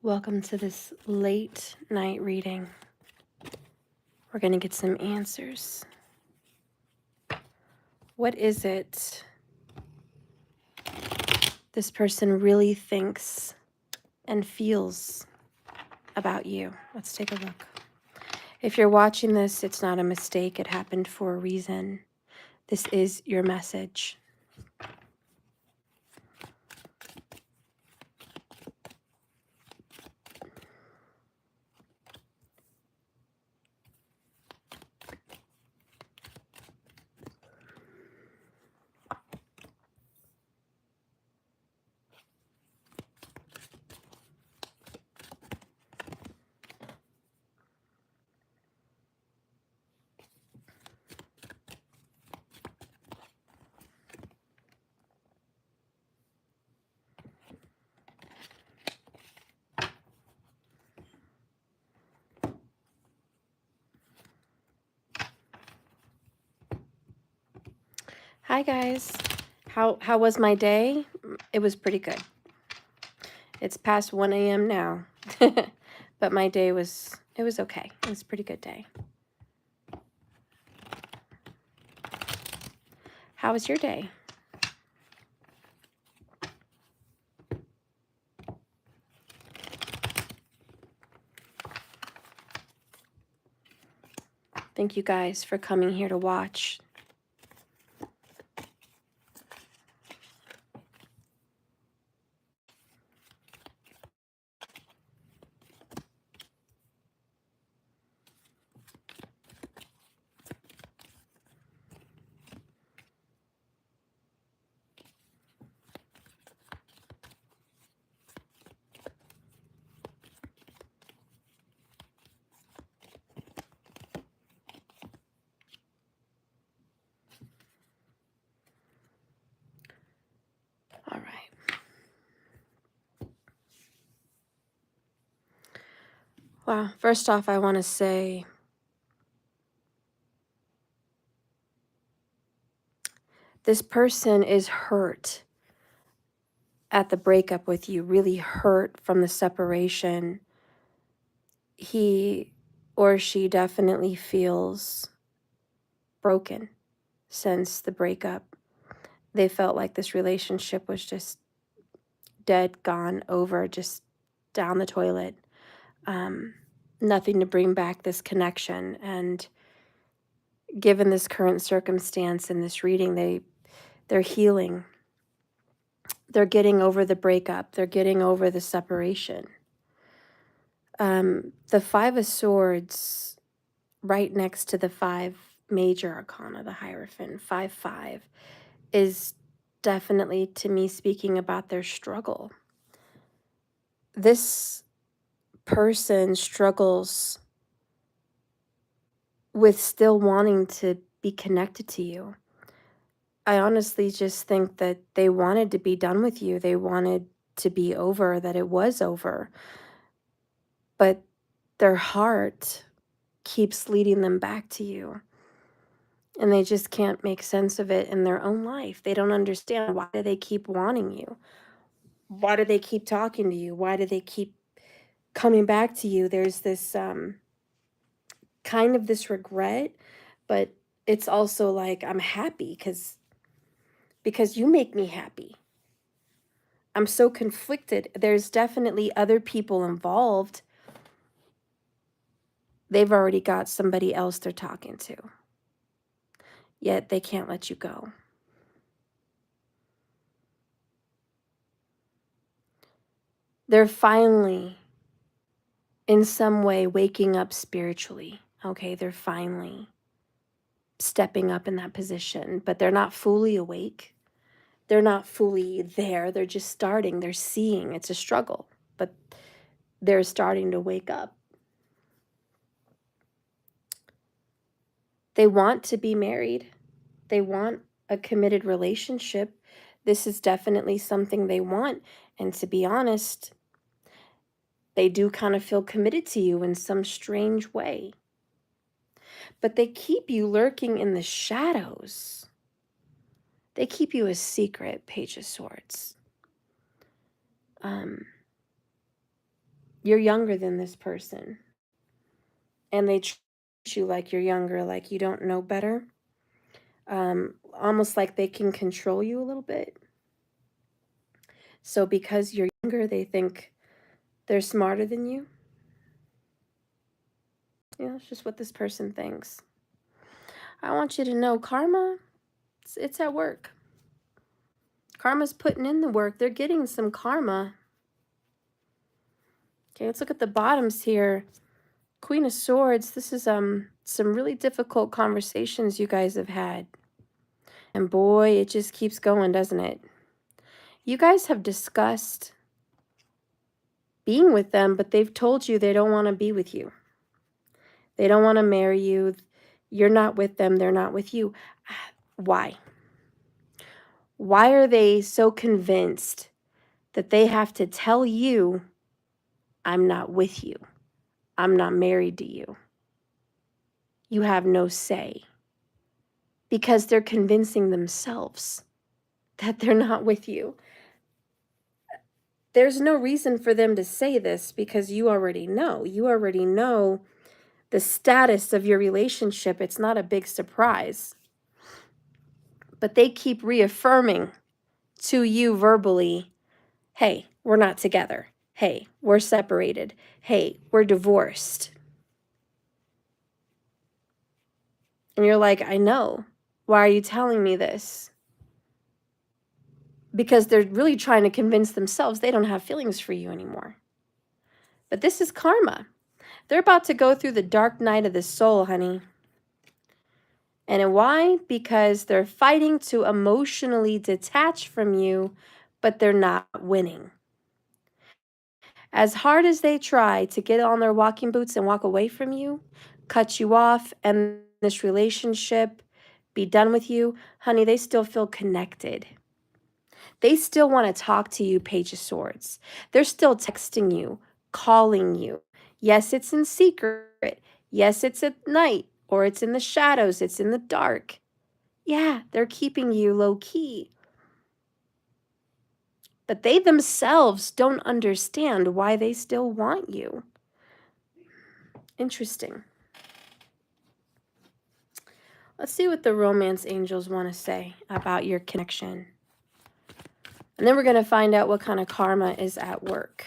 Welcome to this late night reading. We're going to get some answers. What is it this person really thinks and feels about you? Let's take a look. If you're watching this, it's not a mistake. It happened for a reason. This is your message. Hi guys. How was my day? It was pretty good. It's past 1 a.m. now. But my day was okay. It was a pretty good day. How was your day? Thank you guys for coming here to watch. All right. Well, first off, I want to say this person is hurt at the breakup with you, really hurt from the separation. He or she definitely feels broken since the breakup. They felt like this relationship was just dead, gone, over, just down the toilet. Nothing to bring back this connection. And given this current circumstance in this reading, they're healing. They're getting over the breakup. They're getting over the separation. The Five of Swords, right next to the 5 major arcana, the Hierophant, 5-5, is definitely, to me, speaking about their struggle. This person struggles with still wanting to be connected to you. I honestly just think that they wanted to be done with you. They wanted to be over, that it was over. But their heart keeps leading them back to you. And they just can't make sense of it in their own life. They don't understand, why do they keep wanting you? Why do they keep talking to you? Why do they keep coming back to you? There's this kind of this regret, but it's also like, I'm happy because you make me happy. I'm so conflicted. There's definitely other people involved. They've already got somebody else they're talking to. Yet they can't let you go. They're finally, in some way, waking up spiritually. Okay, they're finally stepping up in that position, but they're not fully awake. They're not fully there. They're just starting. They're seeing. It's a struggle, but they're starting to wake up. They want to be married. They want a committed relationship. This is definitely something they want. And to be honest, they do kind of feel committed to you in some strange way. But they keep you lurking in the shadows. They keep you a secret, Page of Swords. You're younger than this person, and they treat you like you're younger, like you don't know better. Almost like they can control you a little bit. So because you're younger, they think they're smarter than you. You know, it's just what this person thinks. I want you to know karma, it's at work. Karma's putting in the work. They're getting some karma. Okay, let's look at the bottoms here. Queen of Swords, this is some really difficult conversations you guys have had. And boy, it just keeps going, doesn't it? You guys have discussed being with them, but they've told you they don't want to be with you. They don't want to marry you. You're not with them. They're not with you. Why? Why are they so convinced that they have to tell you, I'm not with you. I'm not married to you. You have no say. Because they're convincing themselves that they're not with you. There's no reason for them to say this because you already know. You already know the status of your relationship. It's not a big surprise. But they keep reaffirming to you verbally, hey, we're not together. Hey, we're separated. Hey, we're divorced. And you're like, I know. Why are you telling me this? Because they're really trying to convince themselves they don't have feelings for you anymore. But this is karma. They're about to go through the dark night of the soul, honey. And why? Because they're fighting to emotionally detach from you, but they're not winning. As hard as they try to get on their walking boots and walk away from you, cut you off, and this relationship be done with you, honey, they still feel connected. They still want to talk to you, Page of Swords. They're still texting you, calling you. Yes, it's in secret. Yes, it's at night, or it's in the shadows, it's in the dark. Yeah, they're keeping you low key. But they themselves don't understand why they still want you. Interesting. Let's see what the romance angels want to say about your connection. And then we're going to find out what kind of karma is at work.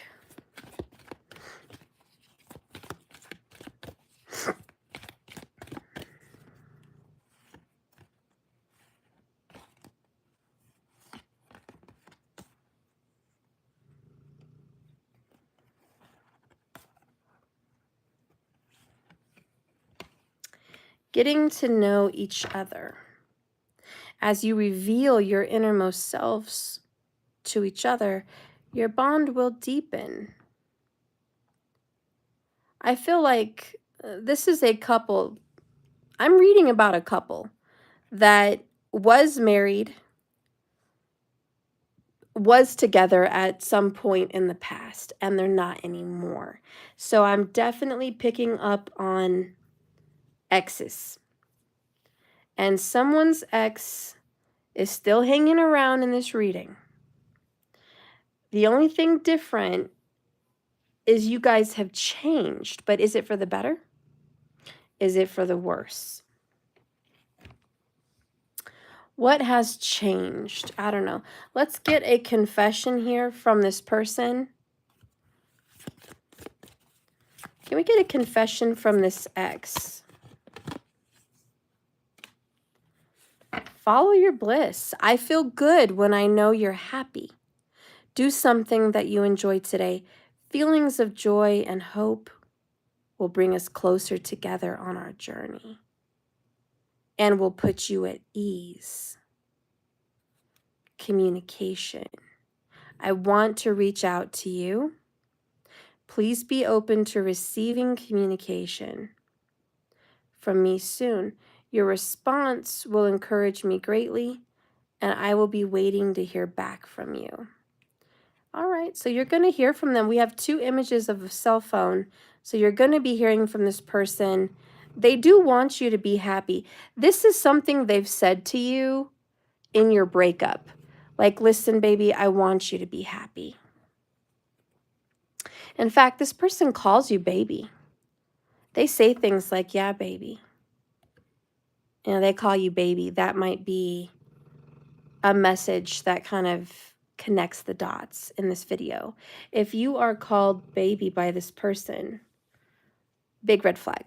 Getting to know each other. As you reveal your innermost selves to each other, your bond will deepen. I feel like this is a couple. I'm reading about a couple that was married, was together at some point in the past, and they're not anymore. So I'm definitely picking up on exes. And someone's ex is still hanging around in this reading. The only thing different is you guys have changed, but is it for the better? Is it for the worse? What has changed? I don't know. Let's get a confession here from this person. Can we get a confession from this ex? Follow your bliss. I feel good when I know you're happy. Do something that you enjoy today. Feelings of joy and hope will bring us closer together on our journey and will put you at ease. Communication. I want to reach out to you. Please be open to receiving communication from me soon. Your response will encourage me greatly, and I will be waiting to hear back from you. All right, so you're going to hear from them. We have 2 images of a cell phone, so you're going to be hearing from this person. They do want you to be happy. This is something they've said to you in your breakup. Like, listen, baby, I want you to be happy. In fact, this person calls you baby. They say things like, yeah, baby. You know, they call you baby. That might be a message that kind of connects the dots in this video. If you are called baby by this person, big red flag.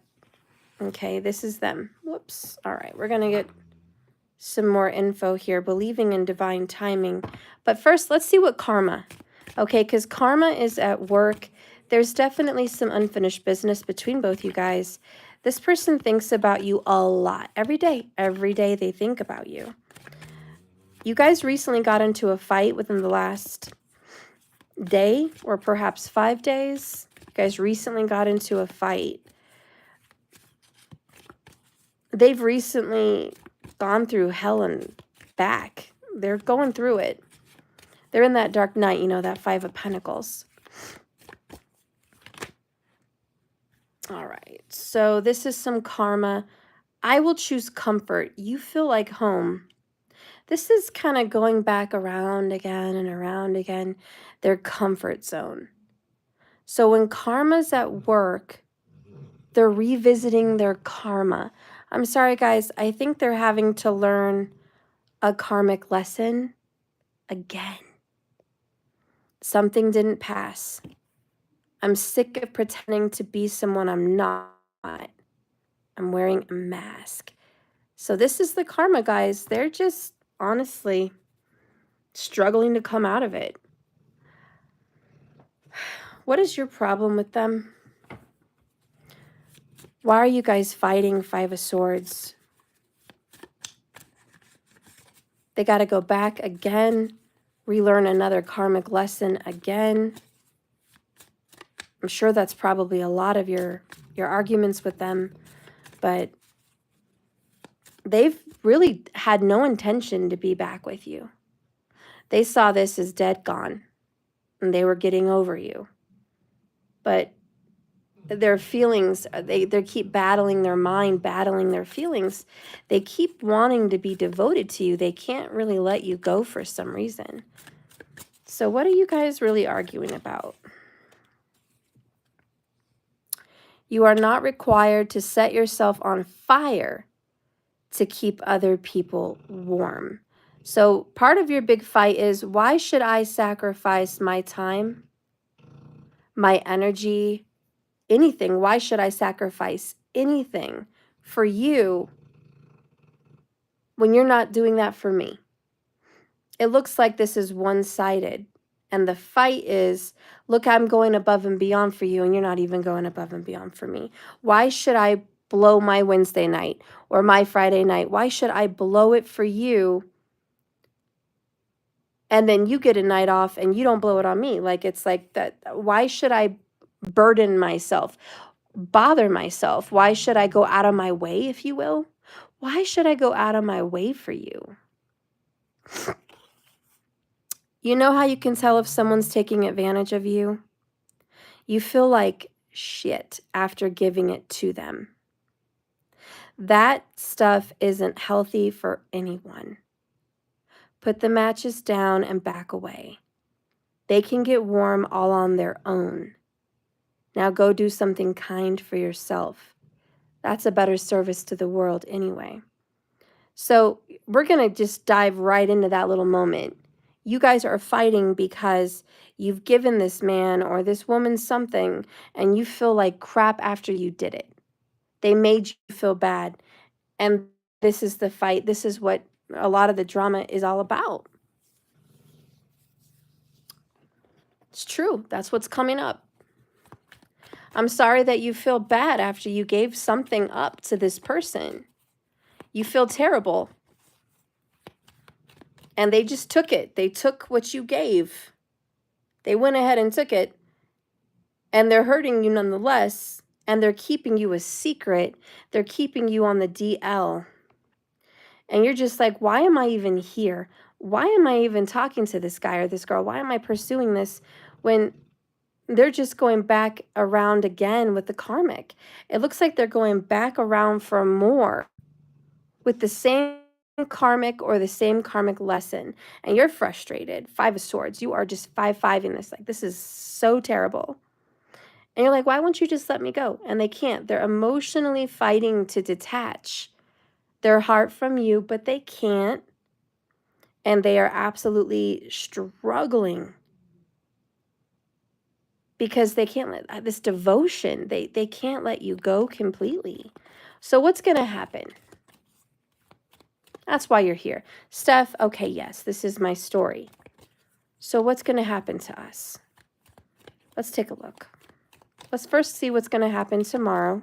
Okay, this is them. Whoops. All right, we're going to get some more info here, believing in divine timing. But first, let's see what karma. Okay, because karma is at work. There's definitely some unfinished business between both you guys. This person thinks about you a lot. Every day they think about you. You guys recently got into a fight within the last day or perhaps 5 days. You guys recently got into a fight. They've recently gone through hell and back. They're going through it. They're in that dark night, you know, that 5 of Pentacles. All right, so this is some karma. I will choose comfort. You feel like home. This is kind of going back around again and around again, their comfort zone. So when karma's at work, they're revisiting their karma. I'm sorry, guys. I think they're having to learn a karmic lesson again. Something didn't pass. I'm sick of pretending to be someone I'm not. I'm wearing a mask. So this is the karma, guys. They're just honestly struggling to come out of it. What is your problem with them? Why are you guys fighting 5 of Swords? They got to go back again, relearn another karmic lesson again. I'm sure that's probably a lot of your arguments with them, but they've really had no intention to be back with you. They saw this as dead gone, and they were getting over you. But their feelings, they keep battling their mind, battling their feelings. They keep wanting to be devoted to you. They can't really let you go for some reason. So what are you guys really arguing about? You are not required to set yourself on fire to keep other people warm. So part of your big fight is, why should I sacrifice my time, my energy, anything? Why should I sacrifice anything for you when you're not doing that for me? It looks like this is one-sided. And the fight is, look, I'm going above and beyond for you, and you're not even going above and beyond for me. Why should I blow my Wednesday night or my Friday night? Why should I blow it for you, and then you get a night off and you don't blow it on me? Like, it's like that. Why should I burden myself, bother myself? Why should I go out of my way, if you will? Why should I go out of my way for you? You know how you can tell if someone's taking advantage of you? You feel like shit after giving it to them. That stuff isn't healthy for anyone. Put the matches down and back away. They can get warm all on their own. Now go do something kind for yourself. That's a better service to the world anyway. So we're going to just dive right into that little moment. You guys are fighting because you've given this man or this woman something and you feel like crap after you did it. They made you feel bad. And this is the fight. This is what a lot of the drama is all about. It's true. That's what's coming up. I'm sorry that you feel bad after you gave something up to this person. You feel terrible. And they just took it. They took what you gave. They went ahead and took it. And they're hurting you nonetheless. And they're keeping you a secret. They're keeping you on the DL. And you're just like, why am I even here? Why am I even talking to this guy or this girl? Why am I pursuing this when they're just going back around again with the karmic? It looks like they're going back around for more with the same karmic or the same karmic lesson. And you're frustrated. 5 of Swords. You are just 5-5 in this. Like, this is so terrible. And you're like, why won't you just let me go? And they can't. They're emotionally fighting to detach their heart from you, but they can't. And they are absolutely struggling because they can't let this devotion, they can't let you go completely. So what's going to happen? That's why you're here. Steph, okay, yes, this is my story. So what's going to happen to us? Let's take a look. Let's first see what's going to happen tomorrow.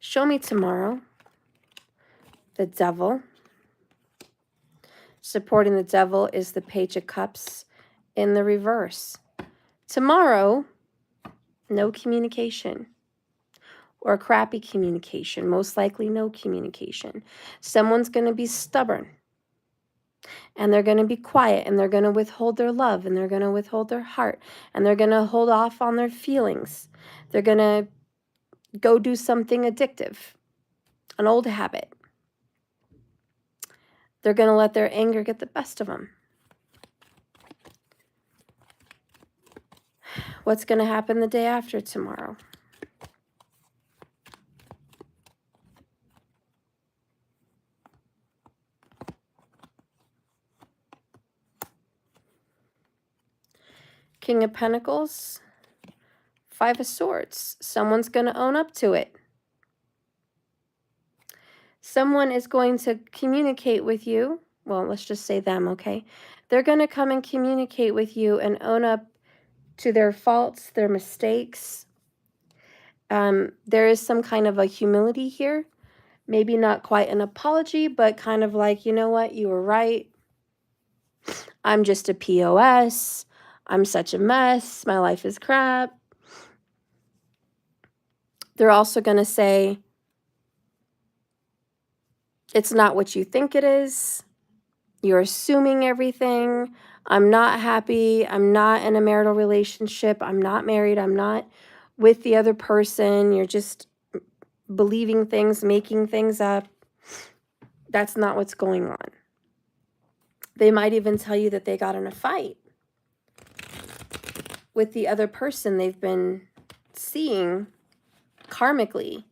Show me tomorrow. The Devil. Supporting the Devil is the Page of Cups in the reverse. Tomorrow, no communication or crappy communication. Most likely no communication. Someone's going to be stubborn and they're going to be quiet and they're going to withhold their love and they're going to withhold their heart and they're going to hold off on their feelings. They're going to go do something addictive, an old habit. They're going to let their anger get the best of them. What's going to happen the day after tomorrow? King of Pentacles, Five of Swords. Someone's going to own up to it. Someone is going to communicate with you. Well, let's just say them, okay? They're going to come and communicate with you and own up to their faults, their mistakes. There is some kind of a humility here. Maybe not quite an apology, but kind of like, you know what? You were right. I'm just a POS. I'm such a mess. My life is crap. They're also going to say, it's not what you think it is. You're assuming everything. I'm not happy. I'm not in a marital relationship. I'm not married. I'm not with the other person. You're just believing things, making things up. That's not what's going on. They might even tell you that they got in a fight with the other person they've been seeing karmically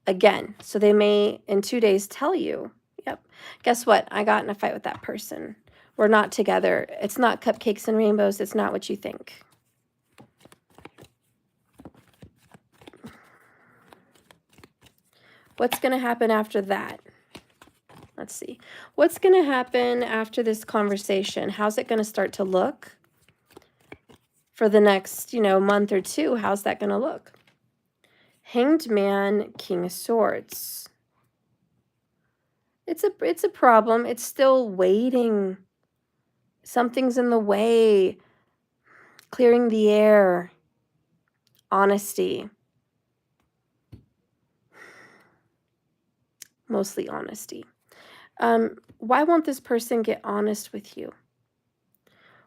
again. So they may, in 2 days, tell you, yep, guess what? I got in a fight with that person. We're not together. It's not cupcakes and rainbows. It's not what you think. What's going to happen after that? Let's see. What's going to happen after this conversation? How's it going to start to look for the next, month or two? How's that going to look? Hanged Man, King of Swords. It's a problem. It's still waiting. Something's in the way. Clearing the air. Honesty. Mostly honesty. Why won't this person get honest with you?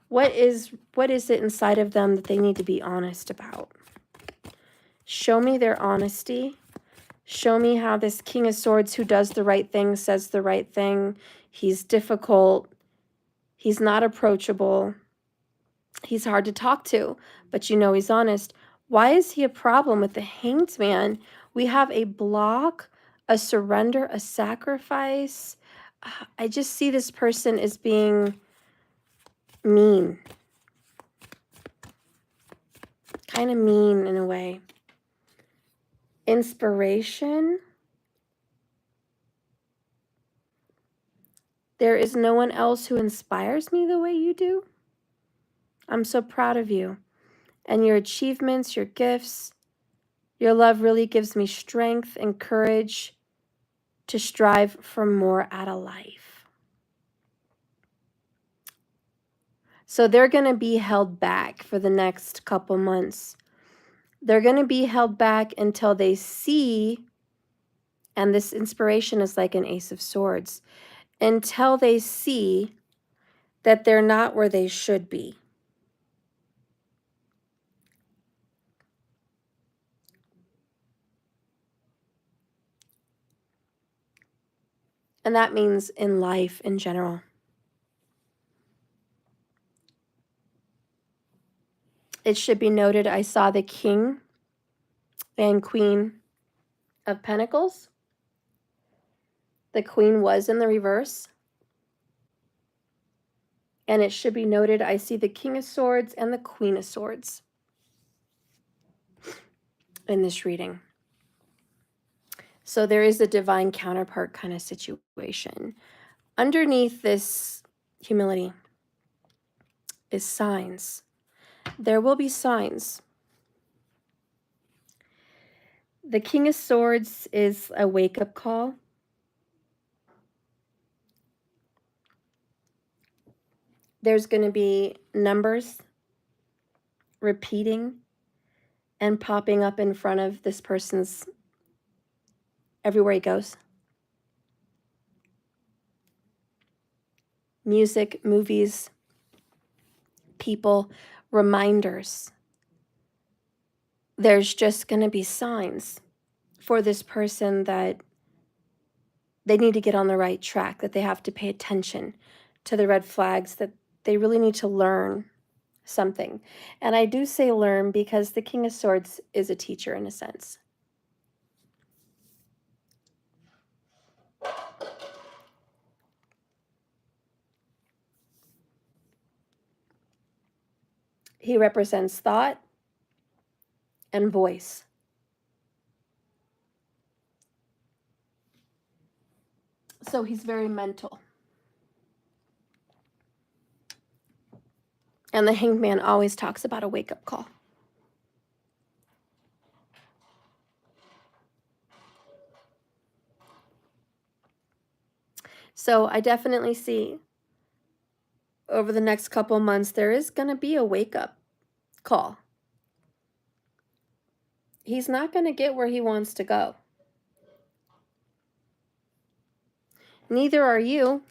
What is it inside of them that they need to be honest about? Show me their honesty. Show me how this King of Swords, who does the right thing, says the right thing. He's difficult. He's not approachable. He's hard to talk to, but he's honest. Why is he a problem with the Hanged Man? We have a block, a surrender, a sacrifice. I just see this person as being mean. Kind of mean in a way. Inspiration. There is no one else who inspires me the way you do. I'm so proud of you. And your achievements, your gifts, your love really gives me strength and courage to strive for more out of life. So they're going to be held back for the next couple months. They're going to be held back until they see, and this inspiration is like an Ace of Swords, until they see that they're not where they should be. And that means in life in general. It should be noted I saw the King and Queen of Pentacles. The Queen was in the reverse. And it should be noted I see the King of Swords and the Queen of Swords in this reading. So there is a divine counterpart kind of situation. Underneath this humility is signs. There will be signs. The King of Swords is a wake-up call. There's going to be numbers repeating and popping up in front of this person's everywhere he goes. Music, movies, people, reminders. There's just going to be signs for this person that they need to get on the right track, that they have to pay attention to the red flags, that they really need to learn something. And I do say learn because the King of Swords is a teacher in a sense. He represents thought and voice. So he's very mental. And the Hanged Man always talks about a wake-up call. So I definitely see over the next couple months, there is going to be a wake-up call. He's not going to get where he wants to go. Neither are you.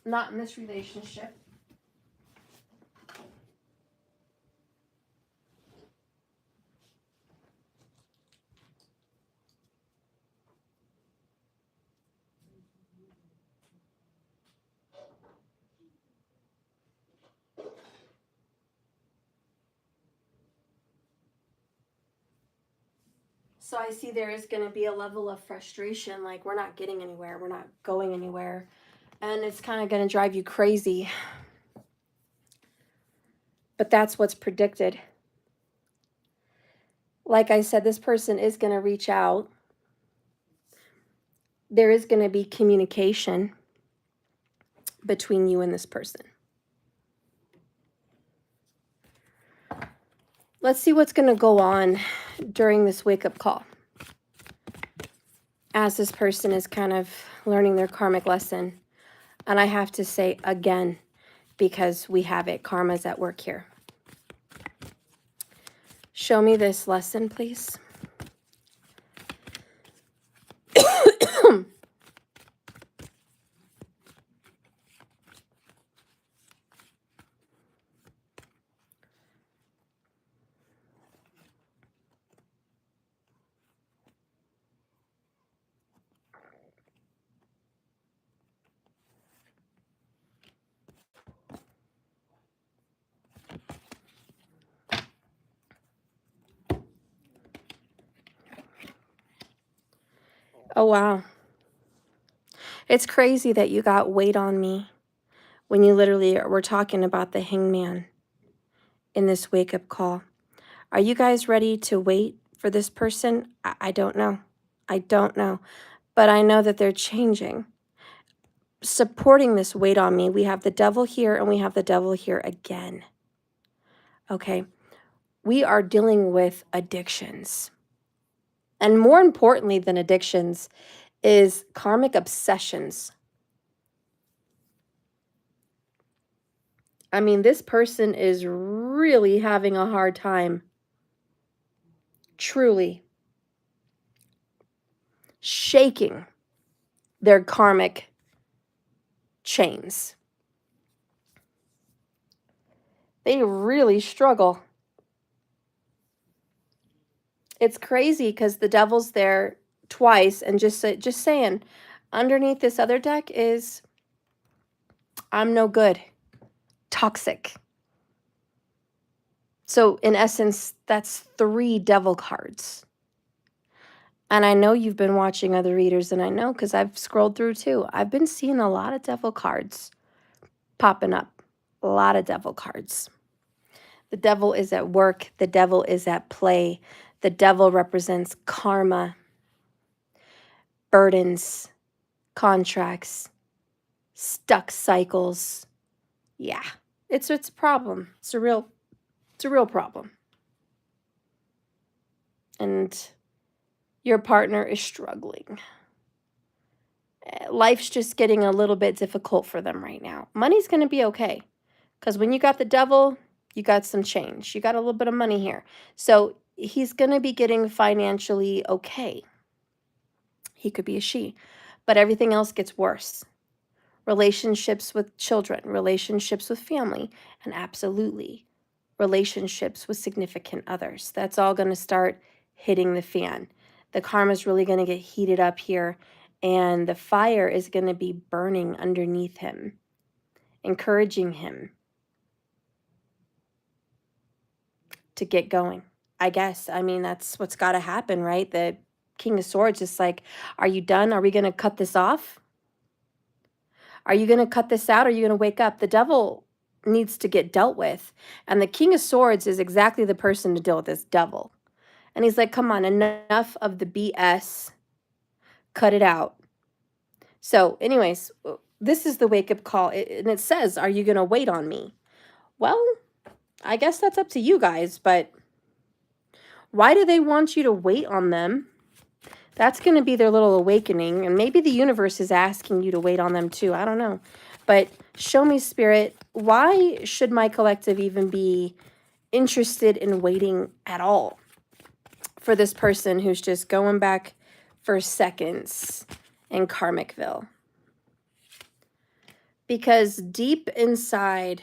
Not in this relationship. So I see there is going to be a level of frustration, like we're not getting anywhere, we're not going anywhere, and it's kind of going to drive you crazy. But that's what's predicted. Like I said, this person is going to reach out. There is going to be communication between you and this person. Let's see what's going to go on during this wake-up call as this person is kind of learning their karmic lesson. And I have to say again, because we have it, karma's at work here. Show me this lesson, please. Oh, wow. It's crazy that you got weight on me when you literally were talking about the hangman in this wake-up call. Are you guys ready to wait for this person? I don't know. I don't know. But I know that they're changing. Supporting this weight on me, we have the devil here and we have the devil here again. Okay. We are dealing with addictions. And more importantly than addictions is karmic obsessions. I mean, this person is really having a hard time, truly shaking their karmic chains. They really struggle. It's crazy because the devil's there twice, and just saying, underneath this other deck is, I'm no good, toxic. So in essence, that's 3 devil cards. And I know you've been watching other readers, and I know because I've scrolled through too. I've been seeing a lot of devil cards popping up. A lot of devil cards. The devil is at work. The devil is at play. The devil represents karma, burdens, contracts, stuck cycles. Yeah, it's a problem. It's a real problem. And your partner is struggling. Life's just getting a little bit difficult for them right now. Money's going to be okay. Because when you got the devil, you got some change. You got a little bit of money here. So he's going to be getting financially okay. He could be a she. But everything else gets worse. Relationships with children, relationships with family, and absolutely relationships with significant others. That's all going to start hitting the fan. The karma's really going to get heated up here, and the fire is going to be burning underneath him, encouraging him to get going. I guess. I mean, that's what's got to happen, right? The King of Swords is like, are you done? Are we going to cut this off? Are you going to cut this out? Or are you going to wake up? The devil needs to get dealt with. And the King of Swords is exactly the person to deal with this devil. And he's like, come on, enough of the BS. Cut it out. So anyways, this is the wake-up call. And it says, are you going to wait on me? Well, I guess that's up to you guys. But why do they want you to wait on them? That's going to be their little awakening. And maybe the universe is asking you to wait on them too. I don't know. But show me, Spirit, why should my collective even be interested in waiting at all for this person who's just going back for seconds in Karmicville? Because deep inside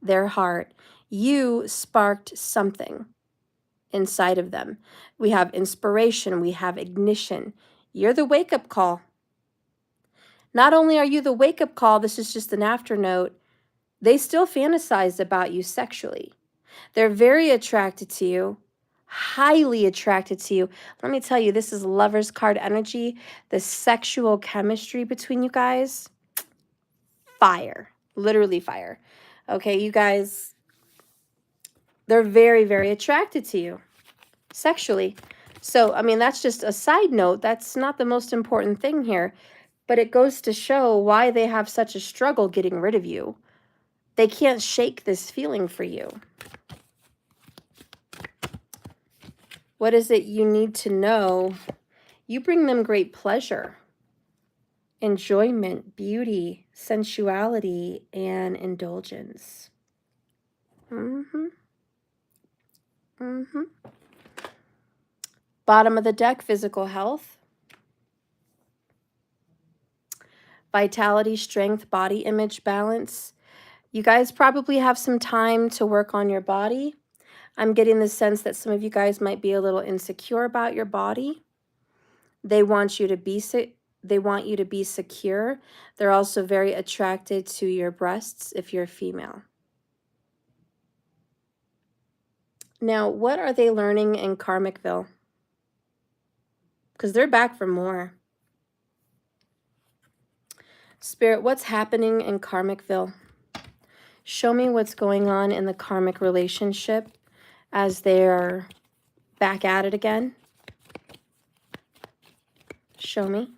their heart, you sparked something inside of them. We have inspiration, we have ignition. You're the wake-up call. Not only are you the wake-up call, this is just an afternote, they still fantasize about you sexually. They're very attracted to you, highly attracted to you. Let me tell you, this is Lover's card energy. The sexual chemistry between you guys, fire, literally fire. Okay, you guys, they're very, very attracted to you sexually. So, I mean, that's just a side note. That's not the most important thing here, but it goes to show why they have such a struggle getting rid of you. They can't shake this feeling for you. What is it you need to know? You bring them great pleasure, enjoyment, beauty, sensuality, and indulgence. Bottom of the deck, physical health, vitality, strength, body image, balance. You guys probably have some time to work on your body. I'm getting the sense that some of you guys might be a little insecure about your body. They want you to be secure. They're also very attracted to your breasts if you're female. Now, what are they learning in Karmicville? Because they're back for more. Spirit, what's happening in Karmicville? Show me what's going on in the karmic relationship as they're back at it again. Show me.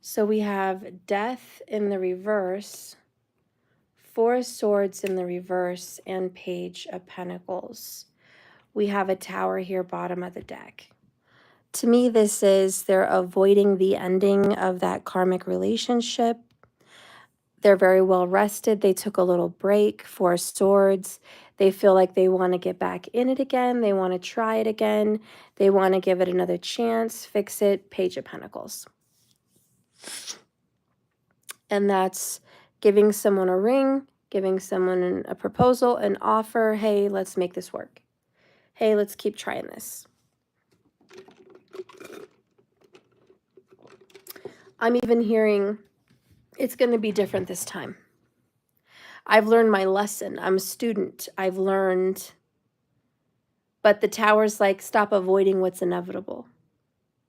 So we have Death in the reverse, Four of Swords in the reverse, and Page of Pentacles. We have a Tower here, bottom of the deck. To me, this is they're avoiding the ending of that karmic relationship. They're very well rested. They took a little break. Four of Swords. They feel like they want to get back in it again. They want to try it again. They want to give it another chance, fix it. Page of Pentacles. And that's giving someone a ring, giving someone a proposal, an offer. Hey, let's make this work. Hey, let's keep trying this. I'm even hearing It's going to be different this time. I've learned my lesson. I'm a student. I've learned. But the Tower's like, stop avoiding what's inevitable.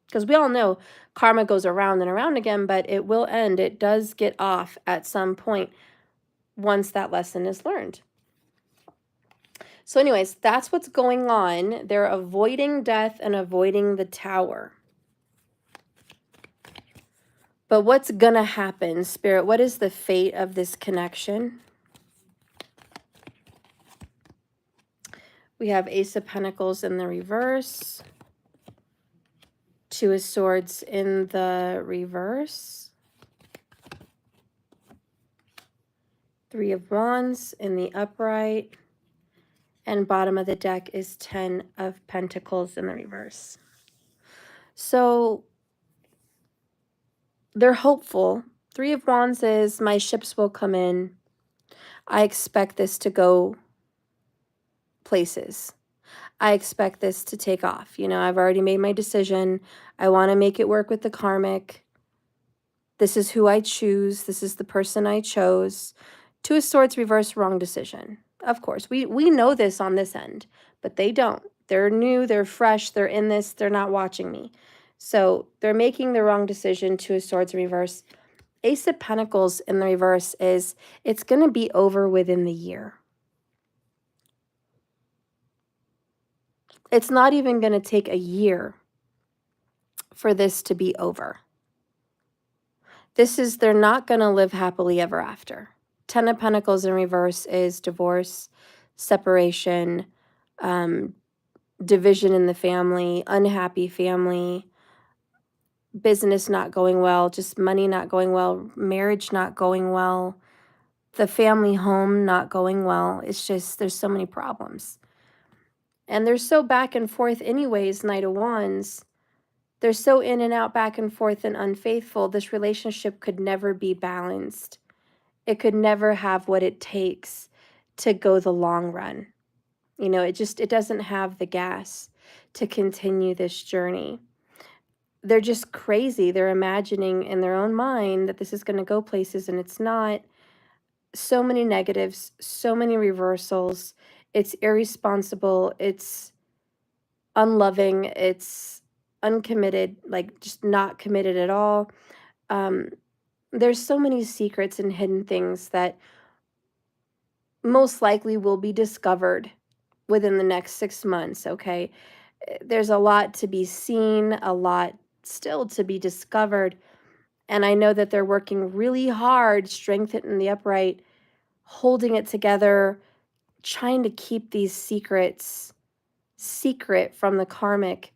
Because we all know karma goes around and around again, but it will end. It does get off at some point once that lesson is learned. So anyways, that's what's going on. They're avoiding death and avoiding the Tower. But what's gonna happen, Spirit? What is the fate of this connection? We have Ace of Pentacles in the reverse. Two of Swords in the reverse. Three of Wands in the upright. And bottom of the deck is 10 of Pentacles in the reverse. So they're hopeful. Three of Wands is, my ships will come in. I expect this to go places. I expect this to take off. You know, I've already made my decision. I want to make it work with the karmic. This is who I choose. This is the person I chose. Two of Swords reverse, wrong decision. Of course, we know this on this end, but they don't. They're new, they're fresh, they're in this, they're not watching me. So they're making the wrong decision. Two of Swords reverse. Ace of Pentacles in the reverse is, it's going to be over within the year. It's not even going to take a year for this to be over. This is, they're not going to live happily ever after. 10 of Pentacles in reverse is divorce, separation, division in the family, unhappy family, business not going well, just money not going well, marriage not going well, the family home not going well. It's just, there's so many problems. And they're so back and forth anyways, Knight of Wands. They're so in and out, back and forth and unfaithful. This relationship could never be balanced. It could never have what it takes to go the long run. You know, it doesn't have the gas to continue this journey. They're just crazy. They're imagining in their own mind that this is going to go places, and it's not. So many negatives, so many reversals. It's irresponsible. It's unloving. It's uncommitted, like just not committed at all. There's so many secrets and hidden things that most likely will be discovered within the next 6 months, okay? There's a lot to be seen, a lot still to be discovered, and I know that they're working really hard, strengthening the upright, holding it together, trying to keep these secrets secret from the karmic,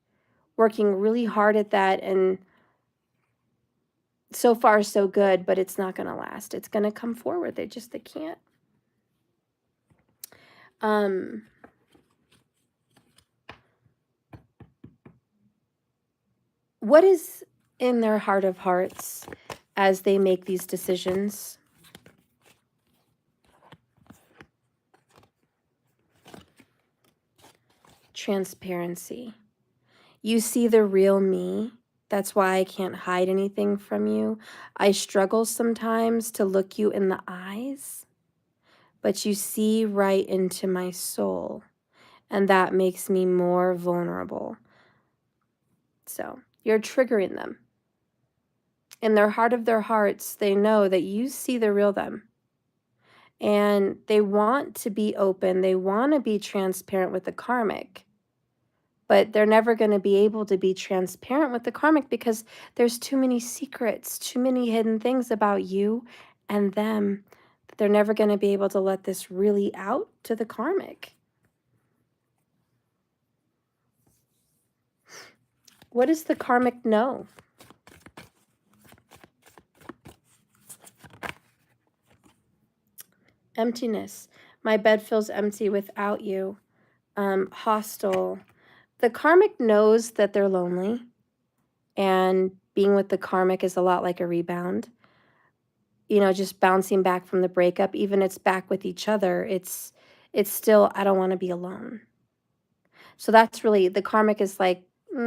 working really hard at that, and so far so good, but it's not going to last. It's going to come forward. They can't. What is in their heart of hearts as they make these decisions? Transparency. You see the real me. That's why I can't hide anything from you. I struggle sometimes to look you in the eyes, but you see right into my soul, and that makes me more vulnerable. So you're triggering them. In their heart of their hearts, they know that you see the real them. And they want to be open. They want to be transparent with the karmic. But they're never going to be able to be transparent with the karmic because there's too many secrets, too many hidden things about you and them. They're never going to be able to let this really out to the karmic. What does the karmic know? Emptiness. My bed feels empty without you. Hostile. The karmic knows that they're lonely, and being with the karmic is a lot like a rebound. You know, just bouncing back from the breakup, even it's back with each other, it's still, I don't want to be alone. So that's really, the karmic is like,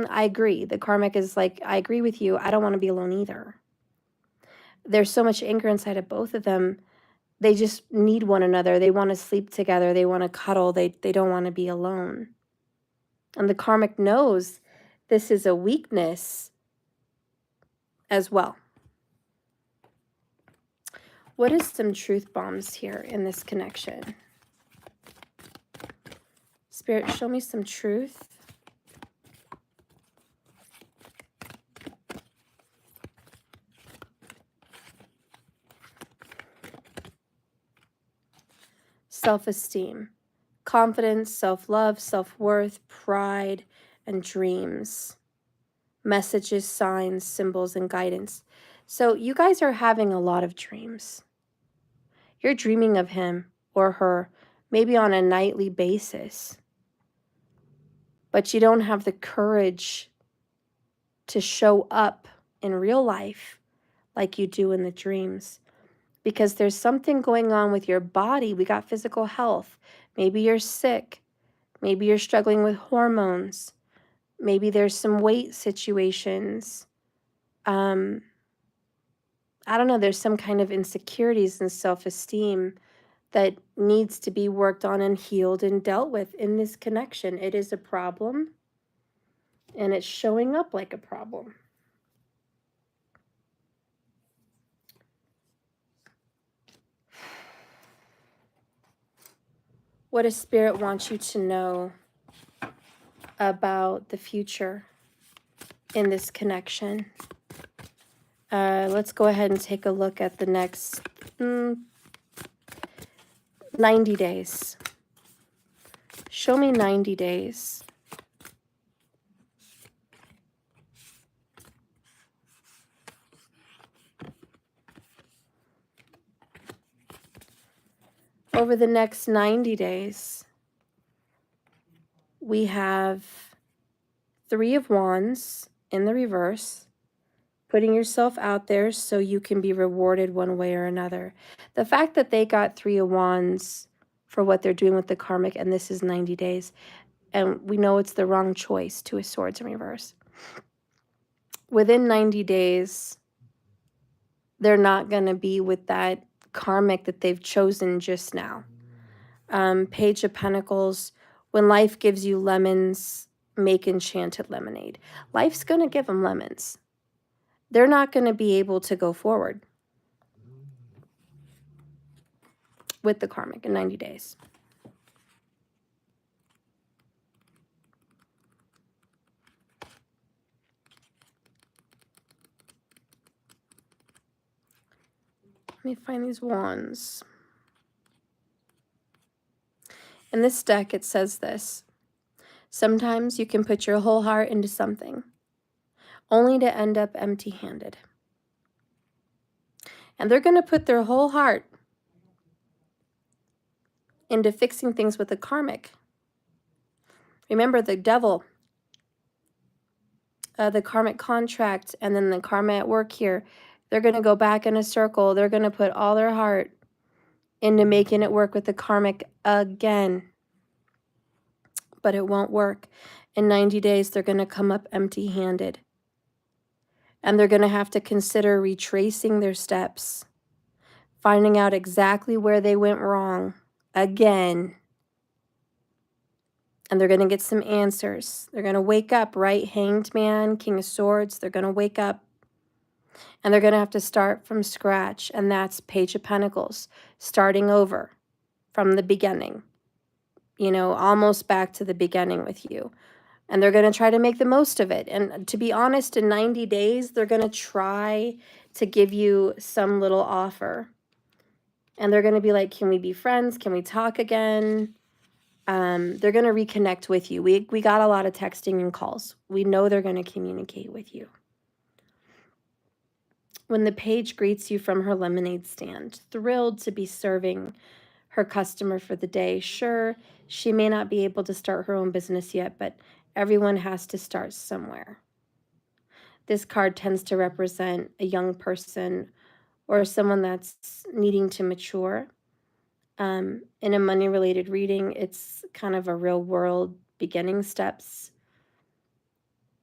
I agree. The karmic is like, I agree with you. I don't want to be alone either. There's so much anger inside of both of them. They just need one another. They want to sleep together. They want to cuddle. They don't want to be alone. And the karmic knows this is a weakness as well. What is some truth bombs here in this connection? Spirit, show me some truth. Self-esteem, confidence, self-love, self-worth, pride, and dreams. Messages, signs, symbols, and guidance. So you guys are having a lot of dreams. You're dreaming of him or her, maybe on a nightly basis. But you don't have the courage to show up in real life like you do in the dreams. Because there's something going on with your body. We got physical health. Maybe you're sick. Maybe you're struggling with hormones. Maybe there's some weight situations. I don't know, there's some kind of insecurities and self-esteem that needs to be worked on and healed and dealt with in this connection. It is a problem, and it's showing up like a problem. What does Spirit want you to know about the future in this connection? Let's go ahead and take a look at the next 90 days. Show me 90 days. Over the next 90 days, we have 3 of Wands in the reverse, putting yourself out there so you can be rewarded one way or another. The fact that they got 3 of Wands for what they're doing with the karmic, and this is 90 days, and we know it's the wrong choice, 2 of Swords in reverse. Within 90 days, they're not going to be with that karmic that they've chosen just now. Page of Pentacles, when life gives you lemons, make enchanted lemonade. Life's going to give them lemons. They're not going to be able to go forward with the karmic in 90 days. Let me find these wands. In this deck, it says this: sometimes you can put your whole heart into something, only to end up empty-handed. And they're going to put their whole heart into fixing things with the karmic. Remember, the devil, the karmic contract, and then the karma at work here, they're going to go back in a circle. They're going to put all their heart into making it work with the karmic again. But it won't work. In 90 days, they're going to come up empty-handed. And they're going to have to consider retracing their steps, finding out exactly where they went wrong again. And they're going to get some answers. They're going to wake up, right? Hanged Man, King of Swords. They're going to wake up. And they're going to have to start from scratch. And that's Page of Pentacles, starting over from the beginning. You know, almost back to the beginning with you. And they're going to try to make the most of it. And to be honest, in 90 days, they're going to try to give you some little offer. And they're going to be like, can we be friends? Can we talk again? They're going to reconnect with you. We got a lot of texting and calls. We know they're going to communicate with you. When the page greets you from her lemonade stand, thrilled to be serving her customer for the day. Sure, she may not be able to start her own business yet, but everyone has to start somewhere. This card tends to represent a young person or someone that's needing to mature. In a money-related reading, it's kind of a real-world beginning steps.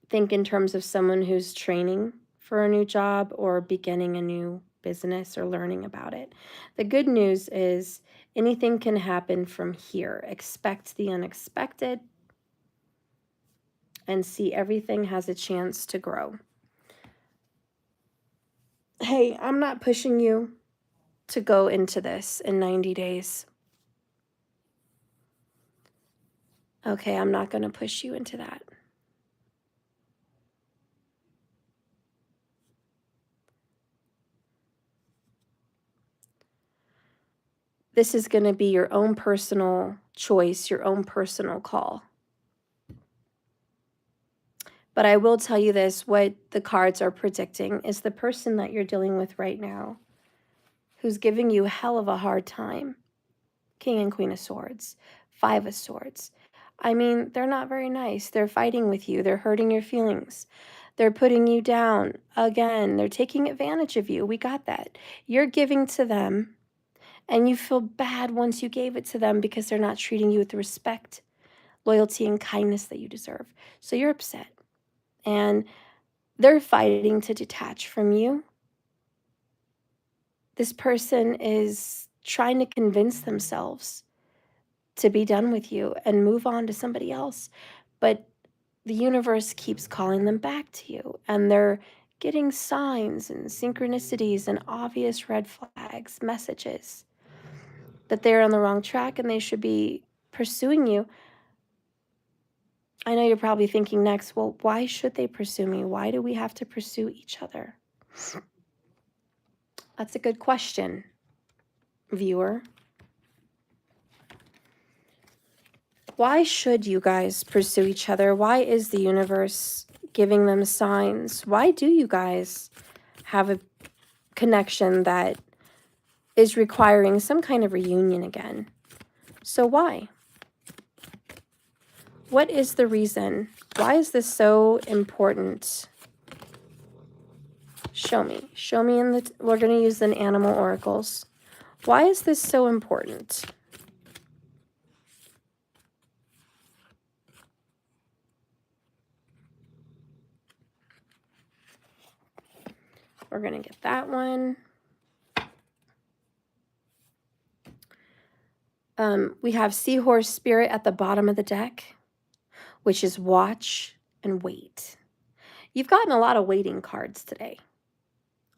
Think in terms of someone who's training for a new job or beginning a new business or learning about it. The good news is anything can happen from here. Expect the unexpected and see everything has a chance to grow. Hey, I'm not pushing you to go into this in 90 days. Okay, I'm not going to push you into that. This is going to be your own personal choice, your own personal call. But I will tell you this, what the cards are predicting is the person that you're dealing with right now, who's giving you a hell of a hard time. King and Queen of Swords, Five of Swords. I mean, they're not very nice. They're fighting with you. They're hurting your feelings. They're putting you down. Again, they're taking advantage of you. We got that. You're giving to them, and you feel bad once you gave it to them because they're not treating you with the respect, loyalty, and kindness that you deserve. So you're upset. And they're fighting to detach from you. This person is trying to convince themselves to be done with you and move on to somebody else. But the universe keeps calling them back to you, and they're getting signs and synchronicities and obvious red flags, messages that they're on the wrong track and they should be pursuing you. I know you're probably thinking next, well, why should they pursue me? Why do we have to pursue each other? That's a good question, viewer. Why should you guys pursue each other? Why is the universe giving them signs? Why do you guys have a connection that is requiring some kind of reunion again? So why? What is the reason? Why is this so important? Show me. Show me in the... We're going to use the animal oracles. Why is this so important? We're going to get that one. We have Seahorse Spirit at the bottom of the deck, which is watch and wait. You've gotten a lot of waiting cards today.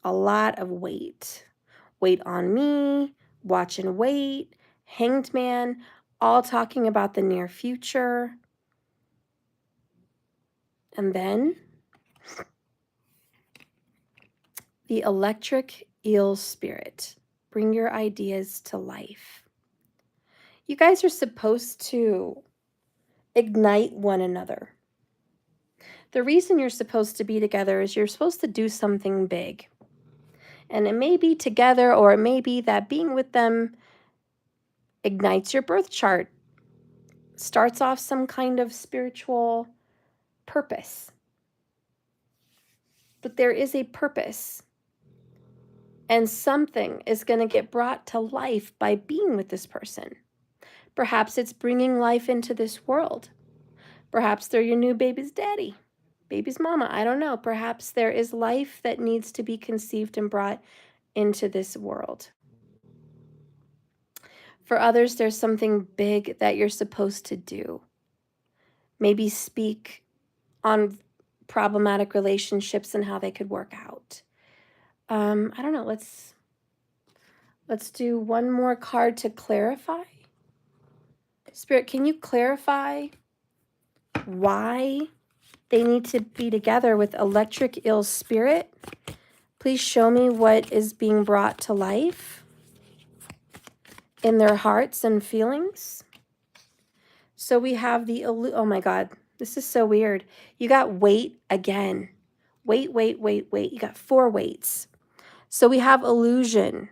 A lot of wait. Wait on me, watch and wait, Hanged Man, all talking about the near future. And then the Electric Eel Spirit. Bring your ideas to life. You guys are supposed to ignite one another. The reason you're supposed to be together is you're supposed to do something big. And it may be together, or it may be that being with them ignites your birth chart, starts off some kind of spiritual purpose. But there is a purpose. And something is going to get brought to life by being with this person. Perhaps it's bringing life into this world. Perhaps they're your new baby's daddy, baby's mama. I don't know. Perhaps there is life that needs to be conceived and brought into this world. For others, there's something big that you're supposed to do. Maybe speak on problematic relationships and how they could work out. I don't know. Let's do one more card to clarify. Spirit, can you clarify why they need to be together with Electric Eel Spirit? Please show me what is being brought to life in their hearts and feelings. So we have the, oh my God, this is so weird. You got wait again. Wait. You got 4 waits. So we have illusion.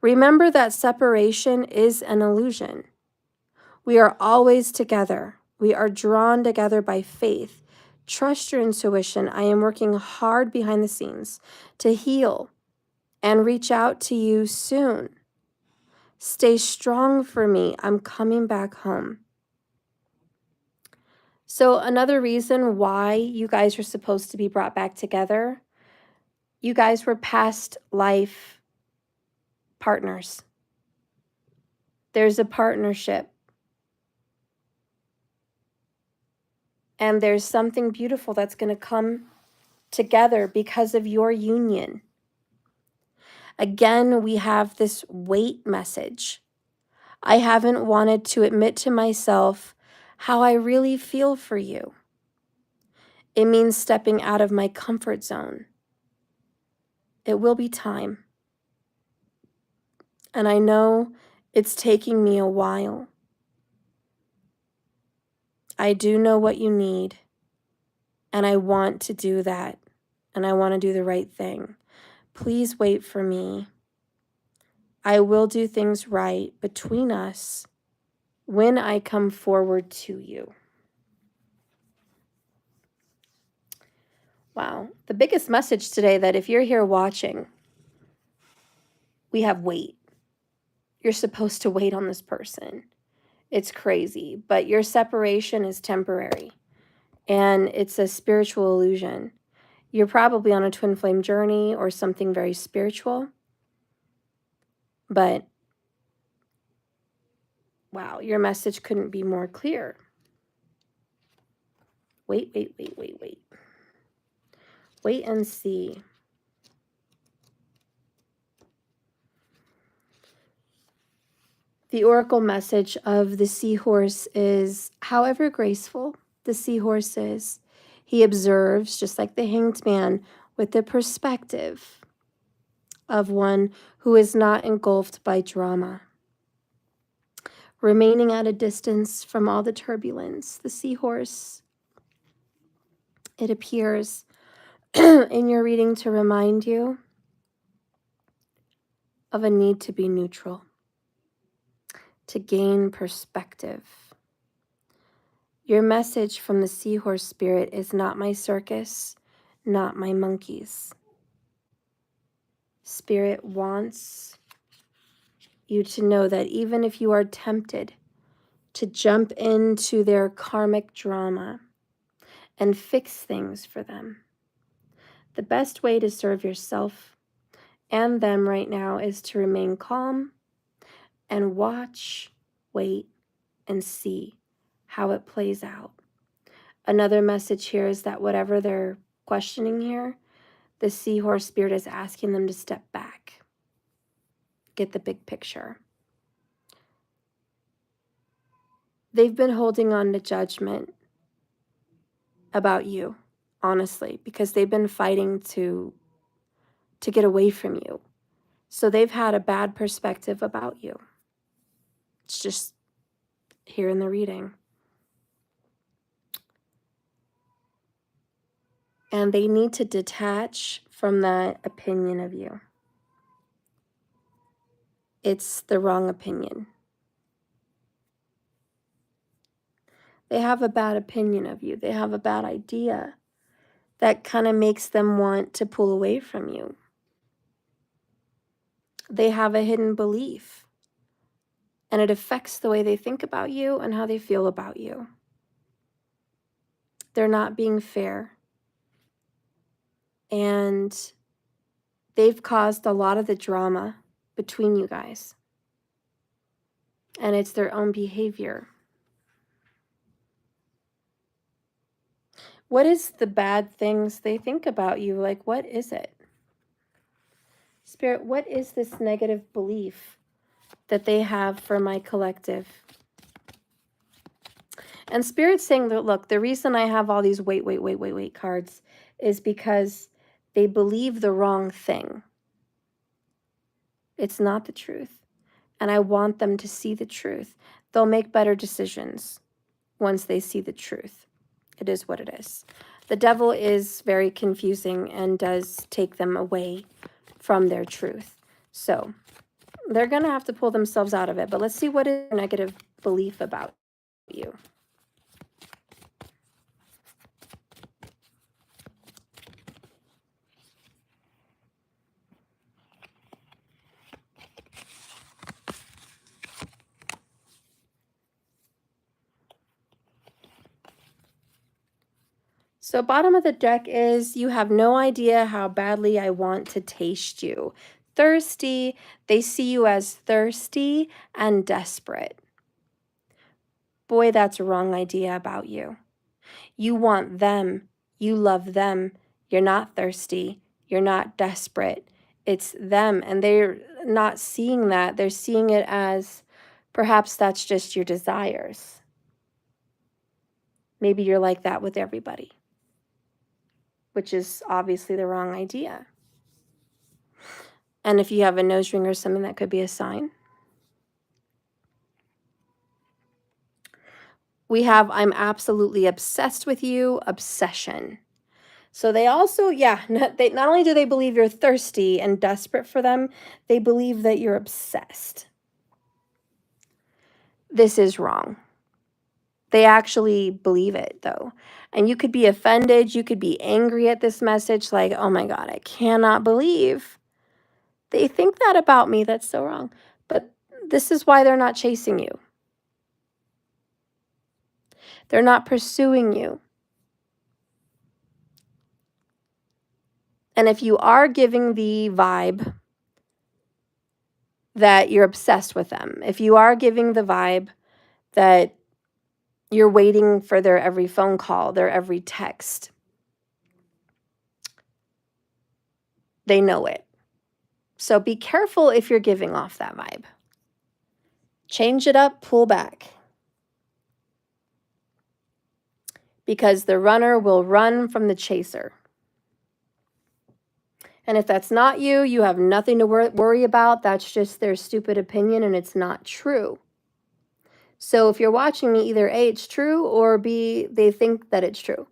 Remember that separation is an illusion. We are always together. We are drawn together by faith. Trust your intuition. I am working hard behind the scenes to heal and reach out to you soon. Stay strong for me. I'm coming back home. So another reason why you guys are supposed to be brought back together, You guys were past life partners. There's a partnership. And there's something beautiful that's going to come together because of your union. Again, we have this wait message. I haven't wanted to admit to myself how I really feel for you. It means stepping out of my comfort zone. It will be time. And I know it's taking me a while. I do know what you need. And I want to do that. And I want to do the right thing. Please wait for me. I will do things right between us when I come forward to you. Wow. The biggest message today, that if you're here watching, we have wait. You're supposed to wait on this person. It's crazy, but your separation is temporary and it's a spiritual illusion. You're probably on a twin flame journey or something very spiritual, but wow, your message couldn't be more clear. Wait. Wait and see. The oracle message of the seahorse is, however graceful the seahorse is, he observes, just like the hanged man, with the perspective of one who is not engulfed by drama. Remaining at a distance from all the turbulence, the seahorse, it appears in your reading to remind you of a need to be neutral, to gain perspective. Your message from the seahorse spirit is not my circus, not my monkeys. Spirit wants you to know that even if you are tempted to jump into their karmic drama and fix things for them, the best way to serve yourself and them right now is to remain calm and watch, wait, and see how it plays out. Another message here is that whatever they're questioning here, the seahorse spirit is asking them to step back, get the big picture. They've been holding on to judgment about you, honestly, because they've been fighting to get away from you. So they've had a bad perspective about you. It's just here in the reading. And they need to detach from that opinion of you. It's the wrong opinion. They have a bad opinion of you. They have a bad idea that kind of makes them want to pull away from you. They have a hidden belief, and it affects the way they think about you and how they feel about you. They're not being fair. And they've caused a lot of the drama between you guys. And it's their own behavior. What is the bad things they think about you? Like, what is it? Spirit, what is this negative belief that they have for my collective? And Spirit's saying that, look, the reason I have all these wait cards is because they believe the wrong thing. It's not the truth. And I want them to see the truth. They'll make better decisions once they see the truth. It is what it is. The devil is very confusing and does take them away from their truth. So they're going to have to pull themselves out of it. But let's see what is their negative belief about you. So bottom of the deck is, you have no idea how badly I want to taste you. Thirsty, they see you as thirsty and desperate. Boy, that's a wrong idea about you. You want them. You love them. You're not thirsty. You're not desperate. It's them. And they're not seeing that. They're seeing it as perhaps that's just your desires. Maybe you're like that with everybody, which is obviously the wrong idea. And if you have a nose ring or something, that could be a sign. We have, I'm absolutely obsessed with you, obsession. So they also, yeah, not only do they believe you're thirsty and desperate for them, they believe that you're obsessed. This is wrong. They actually believe it, though. And you could be offended. You could be angry at this message, like, oh my God, I cannot believe they think that about me. That's so wrong. But this is why they're not chasing you. They're not pursuing you. And if you are giving the vibe that you're obsessed with them, if you are giving the vibe that you're waiting for their every phone call, their every text, they know it. So be careful if you're giving off that vibe. Change it up, pull back. Because the runner will run from the chaser. And if that's not you, you have nothing to worry about. That's just their stupid opinion and it's not true. So if you're watching me, either A, it's true, or B, they think that it's true.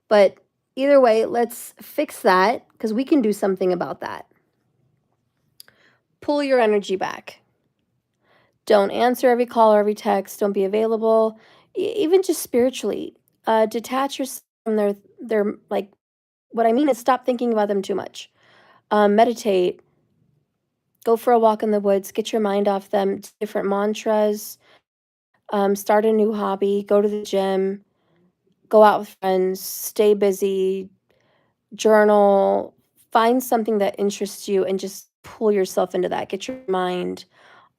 But either way, let's fix that because we can do something about that. Pull your energy back. Don't answer every call or every text. Don't be available. Even just spiritually, detach yourself from their like, what I mean is stop thinking about them too much. Meditate. Go for a walk in the woods. Get your mind off them. Different mantras. Start a new hobby. Go to the gym. Go out with friends. Stay busy. Journal. Find something that interests you and just pull yourself into that. Get your mind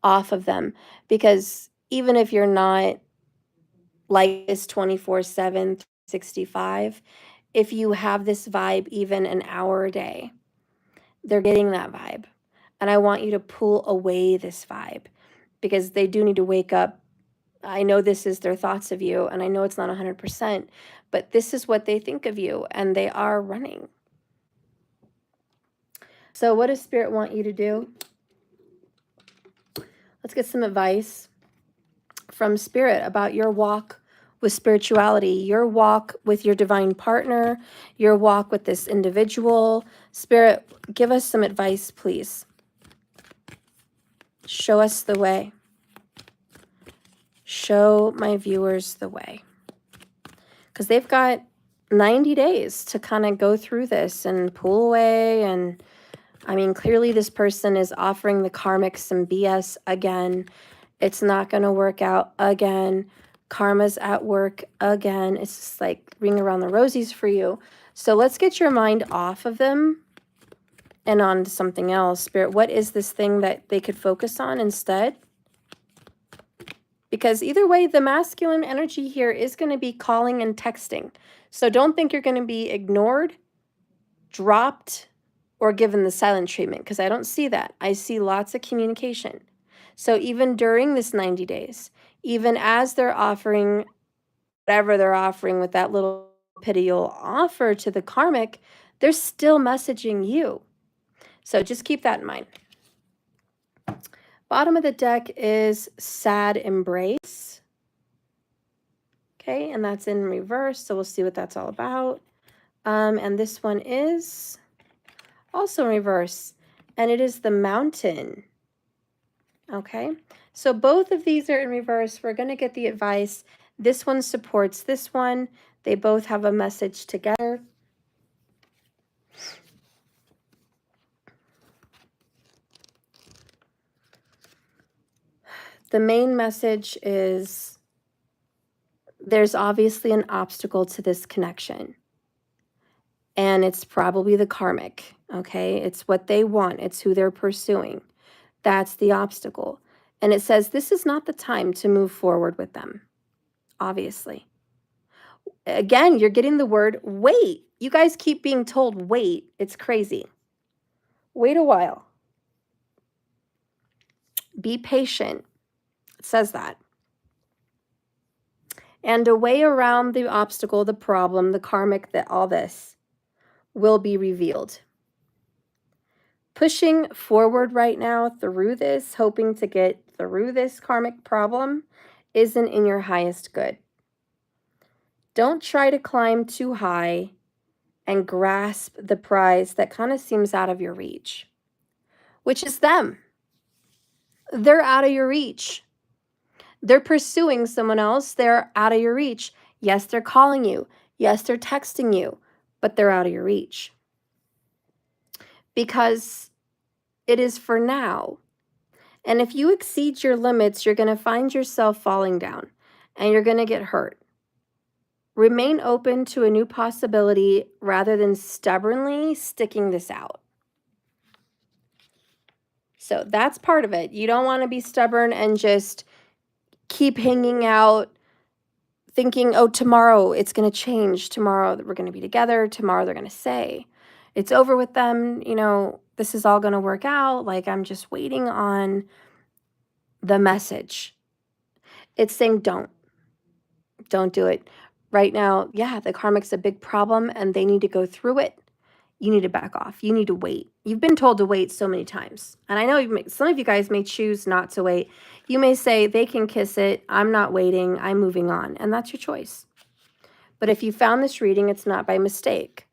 off of them. Because even if you're not like this 24/7, 365, if you have this vibe even an hour a day, they're getting that vibe. And I want you to pull away this vibe because they do need to wake up. I know this is their thoughts of you, and I know it's not 100%, but this is what they think of you, and they are running. So what does Spirit want you to do? Let's get some advice from Spirit about your walk with spirituality, your walk with your divine partner, your walk with this individual. Spirit, give us some advice, please. Show us the way. Show my viewers the way. Because they've got 90 days to kind of go through this and pull away. And I mean, clearly this person is offering the karmic some BS again. It's not going to work out again. Karma's at work again. It's just like ring around the rosies for you. So let's get your mind off of them and on to something else. Spirit, what is this thing that they could focus on instead? Because either way, the masculine energy here is going to be calling and texting. So don't think you're going to be ignored, dropped, or given the silent treatment, because I don't see that. I see lots of communication. So even during this 90 days, even as they're offering whatever they're offering with that little pitiable offer to the karmic, they're still messaging you. So just keep that in mind. Bottom of the deck is sad embrace. Okay, and that's in reverse, so we'll see what that's all about. And this one is also in reverse, and it is the mountain. Okay, so both of these are in reverse. We're going to get the advice. This one supports this one. They both have a message together. The main message is there's obviously an obstacle to this connection. And it's probably the karmic, okay? It's what they want. It's who they're pursuing. That's the obstacle. And it says this is not the time to move forward with them, obviously. Again, you're getting the word wait. You guys keep being told wait. It's crazy. Wait a while. Be patient. It says that. And a way around the obstacle, the problem, the karmic, that all this will be revealed. Pushing forward right now through this, hoping to get through this karmic problem, isn't in your highest good. Don't try to climb too high and grasp the prize that kind of seems out of your reach, which is them. They're out of your reach. They're pursuing someone else. They're out of your reach. Yes, they're calling you. Yes, they're texting you, but they're out of your reach. Because it is for now. And if you exceed your limits, you're going to find yourself falling down and you're going to get hurt. Remain open to a new possibility rather than stubbornly sticking this out. So that's part of it. You don't want to be stubborn and just keep hanging out thinking, oh, tomorrow it's going to change. Tomorrow we're going to be together. Tomorrow they're going to say it's over with them. You know, this is all going to work out. Like, I'm just waiting on the message. It's saying don't do it. Right now, yeah, the karmic's a big problem and they need to go through it. You need to back off. You need to wait. You've been told to wait so many times. And I know some of you guys may choose not to wait. You may say, they can kiss it. I'm not waiting. I'm moving on. And that's your choice. But if you found this reading, it's not by mistake.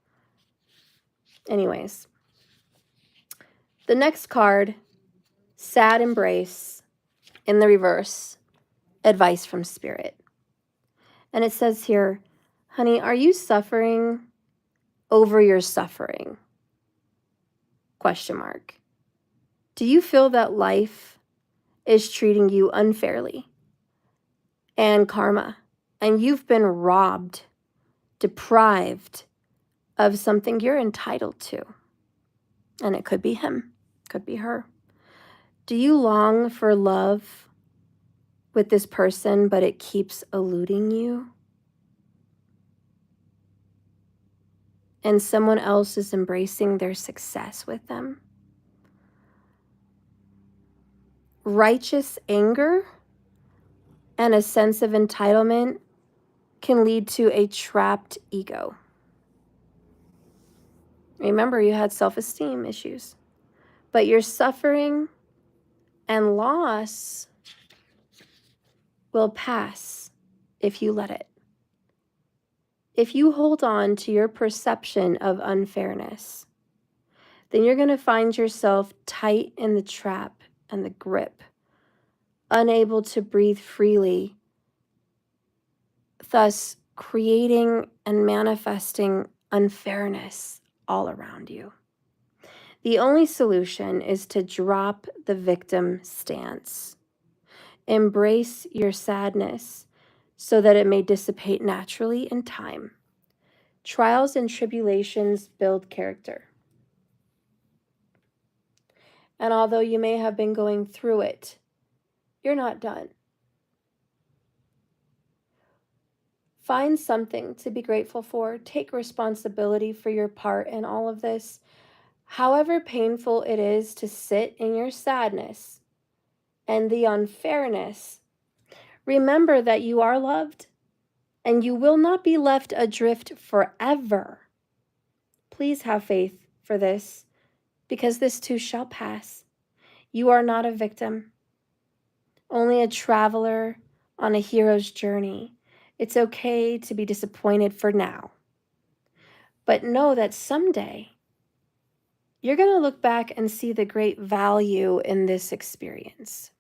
Anyways, the next card, Sad Embrace, in the reverse, advice from Spirit. And it says here, honey, are you suffering over your suffering? Question mark. Do you feel that life is treating you unfairly and karma, and you've been robbed, deprived of something you're entitled to? And it could be him, could be her. Do you long for love with this person, but it keeps eluding you? And someone else is embracing their success with them? Righteous anger and a sense of entitlement can lead to a trapped ego. Remember, you had self-esteem issues, but your suffering and loss will pass if you let it. If you hold on to your perception of unfairness, then you're going to find yourself tight in the trap and the grip, unable to breathe freely, thus creating and manifesting unfairness all around you. The only solution is to drop the victim stance. Embrace your sadness so that it may dissipate naturally in time. Trials and tribulations build character. And although you may have been going through it, you're not done. Find something to be grateful for. Take responsibility for your part in all of this. However painful it is to sit in your sadness and the unfairness, remember that you are loved and you will not be left adrift forever. Please have faith for this, because this too shall pass. You are not a victim, only a traveler on a hero's journey. It's okay to be disappointed for now, but know that someday you're going to look back and see the great value in this experience.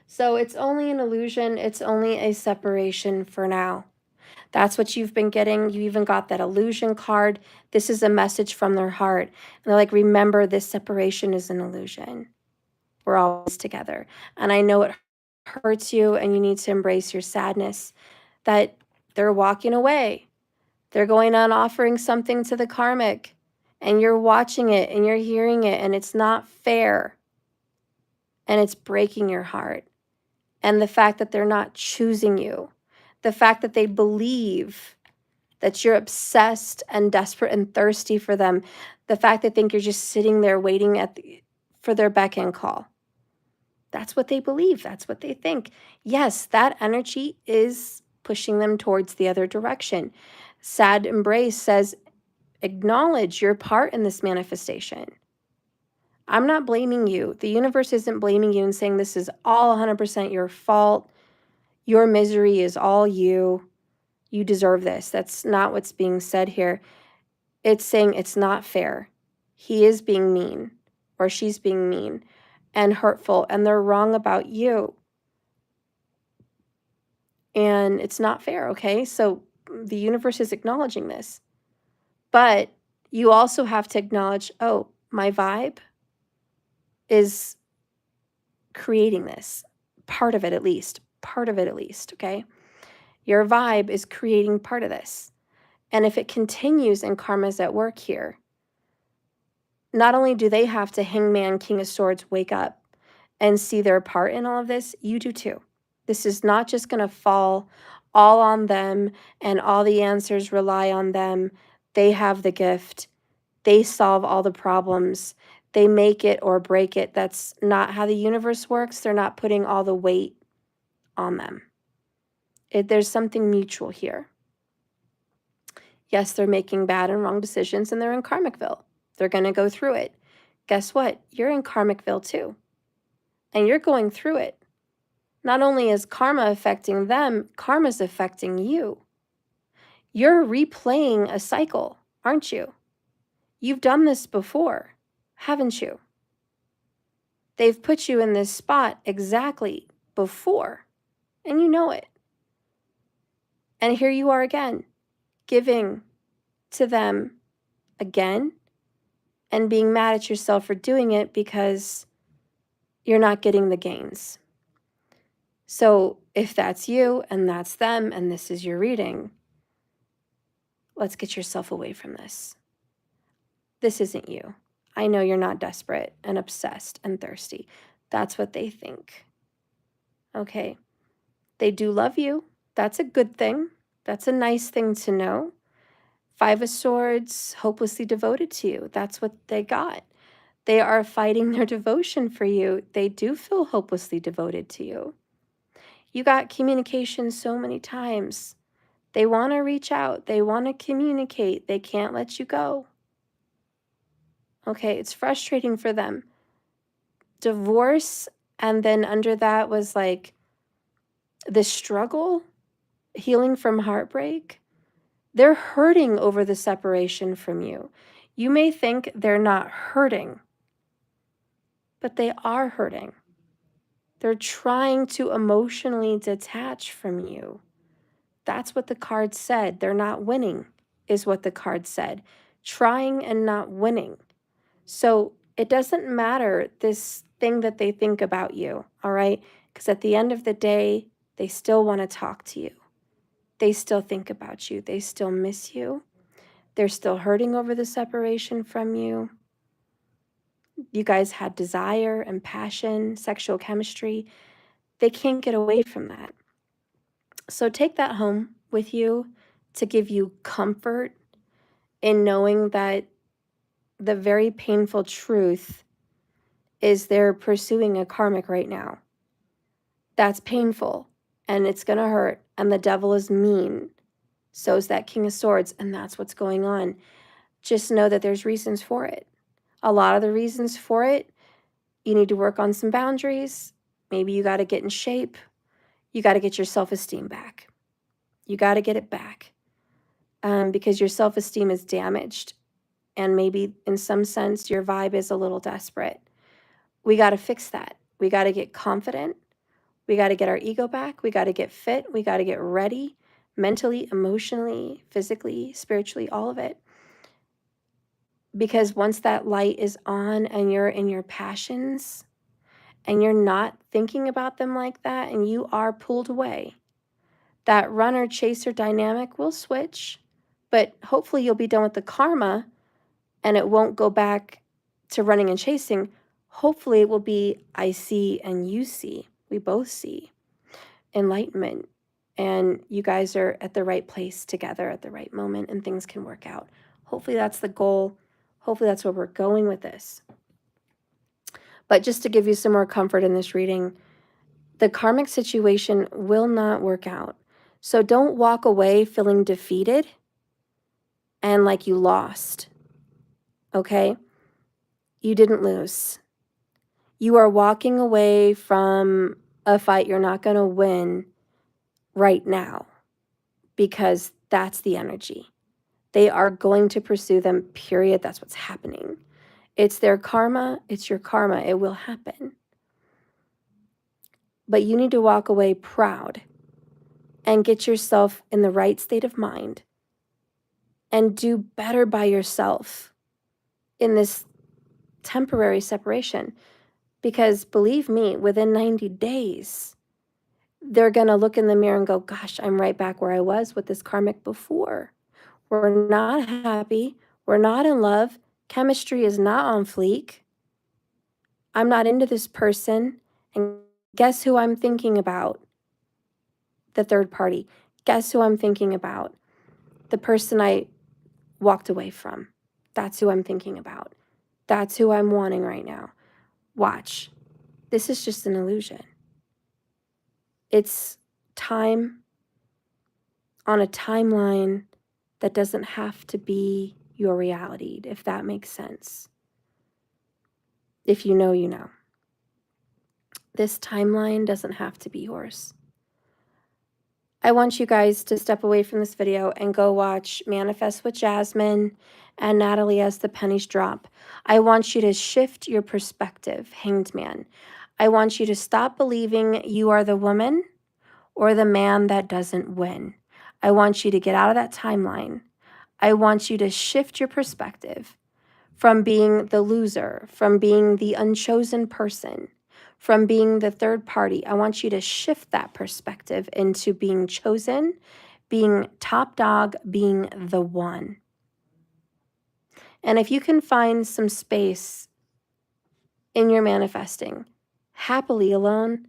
So it's only an illusion. It's only a separation for now. That's what you've been getting. You even got that illusion card. This is a message from their heart. And they're like, remember, this separation is an illusion. We're always together. And I know it hurts you and you need to embrace your sadness that they're walking away. They're going on offering something to the karmic, and you're watching it and you're hearing it, and it's not fair, and it's breaking your heart. And the fact that they're not choosing you, the fact that they believe that you're obsessed and desperate and thirsty for them, the fact they think you're just sitting there waiting for their beck and call. That's what they believe. That's what they think. Yes, that energy is pushing them towards the other direction. Sad Embrace says, acknowledge your part in this manifestation. I'm not blaming you. The universe isn't blaming you and saying this is all 100% your fault. Your misery is all you. You deserve this. That's not what's being said here. It's saying it's not fair. He is being mean, or she's being mean and hurtful, and they're wrong about you. And it's not fair, okay? So the universe is acknowledging this. But you also have to acknowledge, oh, my vibe is creating this. Part of it at least. Part of it at least, okay? Your vibe is creating part of this. And if it continues and karma's at work here, not only do they have to Hangman, King of Swords, wake up and see their part in all of this, you do too. This is not just going to fall all on them and all the answers rely on them. They have the gift. They solve all the problems. They make it or break it. That's not how the universe works. They're not putting all the weight on them. There's something mutual here. Yes, they're making bad and wrong decisions, and they're in Karmicville. They're going to go through it. Guess what? You're in Karmicville too. And you're going through it. Not only is karma affecting them, karma's affecting you. You're replaying a cycle, aren't you? You've done this before, haven't you? They've put you in this spot exactly before, and you know it. And here you are again, giving to them again and being mad at yourself for doing it because you're not getting the gains. So if that's you and that's them and this is your reading, let's get yourself away from this. This isn't you. I know you're not desperate and obsessed and thirsty. That's what they think. Okay. They do love you. That's a good thing. That's a nice thing to know. 5 of Swords, hopelessly devoted to you. That's what they got. They are fighting their devotion for you. They do feel hopelessly devoted to you. You got communication so many times. They want to reach out. They want to communicate. They can't let you go. Okay, it's frustrating for them. Divorce, and then under that was like the struggle, healing from heartbreak. They're hurting over the separation from you. You may think they're not hurting, but they are hurting. They're trying to emotionally detach from you. That's what the card said. They're not winning, is what the card said. Trying and not winning. So it doesn't matter this thing that they think about you, all right? Because at the end of the day, they still want to talk to you. They still think about you. They still miss you. They're still hurting over the separation from you. You guys had desire and passion, sexual chemistry. They can't get away from that. So take that home with you to give you comfort in knowing that the very painful truth is they're pursuing a karmic right now. That's painful and it's going to hurt, and the devil is mean. So is that King of Swords, and that's what's going on. Just know that there's reasons for it. A lot of the reasons for it, you need to work on some boundaries. Maybe you got to get in shape. You got to get your self-esteem back. You got to get it back because your self-esteem is damaged. And maybe in some sense, your vibe is a little desperate. We got to fix that. We got to get confident. We got to get our ego back. We got to get fit. We got to get ready mentally, emotionally, physically, spiritually, all of it. Because once that light is on and you're in your passions and you're not thinking about them like that and you are pulled away, that runner-chaser dynamic will switch, But hopefully you'll be done with the karma and it won't go back to running and chasing. Hopefully it will be I see and you see. We both see enlightenment. And you guys are at the right place together at the right moment and things can work out. Hopefully that's the goal. Hopefully that's where we're going with this. But just to give you some more comfort in this reading, the karmic situation will not work out. So don't walk away feeling defeated and like you lost, okay? You didn't lose. You are walking away from a fight you're not going to win right now because that's the energy. They are going to pursue them, period. That's what's happening. It's their karma. It's your karma. It will happen. But you need to walk away proud and get yourself in the right state of mind and do better by yourself in this temporary separation. Because believe me, within 90 days, they're going to look in the mirror and go, gosh, I'm right back where I was with this karmic before. We're not happy. We're not in love. Chemistry is not on fleek. I'm not into this person. And guess who I'm thinking about? The third party. Guess who I'm thinking about? The person I walked away from. That's who I'm thinking about. That's who I'm wanting right now. Watch. This is just an illusion. It's time on a timeline that doesn't have to be your reality, if that makes sense. If you know, you know. This timeline doesn't have to be yours. I want you guys to step away from this video and go watch Manifest with Jasmine and Natalie as the pennies drop. I want you to shift your perspective, Hanged Man. I want you to stop believing you are the woman or the man that doesn't win. I want you to get out of that timeline. I want you to shift your perspective from being the loser, from being the unchosen person, from being the third party. I want you to shift that perspective into being chosen, being top dog, being the one. And if you can find some space in your manifesting, happily alone,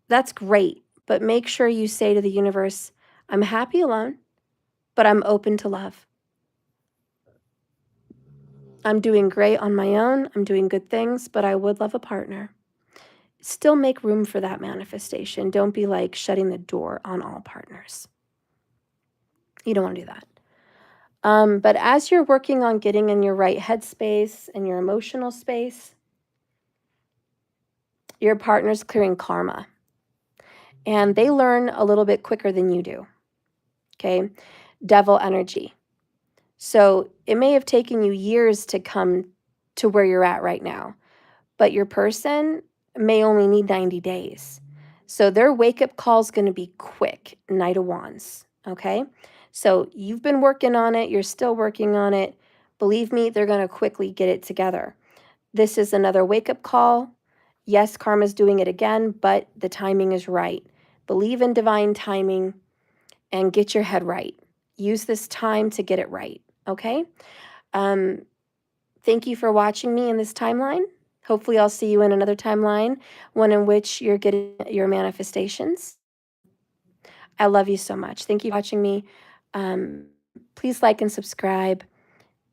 that's great. But make sure you say to the universe, I'm happy alone, but I'm open to love. I'm doing great on my own. I'm doing good things, but I would love a partner. Still make room for that manifestation. Don't be like shutting the door on all partners. You don't want to do that. But as you're working on getting in your right headspace and your emotional space, your partner's clearing karma. And they learn a little bit quicker than you do. Okay? Devil energy. So it may have taken you years to come to where you're at right now, but your person may only need 90 days. So their wake-up call is going to be quick, Knight of Wands, okay? So you've been working on it. You're still working on it. Believe me, they're going to quickly get it together. This is another wake-up call. Yes, karma's doing it again, but the timing is right. Believe in divine timing and get your head right. Use this time to get it right, okay? Thank you for watching me in this timeline. Hopefully I'll see you in another timeline, one in which you're getting your manifestations. I love you so much. Thank you for watching me. Please like and subscribe.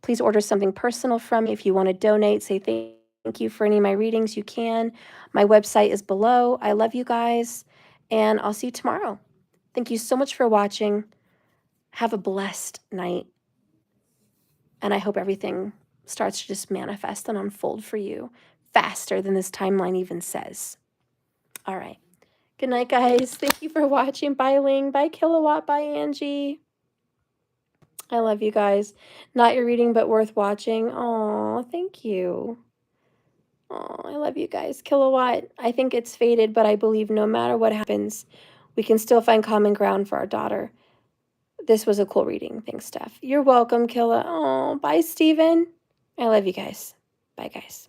Please order something personal from me. If you want to donate, say thank you for any of my readings, you can. My website is below. I love you guys, and I'll see you tomorrow. Thank you so much for watching. Have a blessed night, and I hope everything starts to just manifest and unfold for you faster than this timeline even says. All right. Good night, guys. Thank you for watching. Bye, Ling. Bye, Kilowatt. Bye, Angie. I love you guys. Not your reading, but worth watching. Oh, thank you. Oh, I love you guys. Kilowatt, I think it's fated, but I believe no matter what happens, we can still find common ground for our daughter. This was a cool reading. Thanks, Steph. You're welcome, Killa. Oh, bye, Steven. I love you guys. Bye, guys.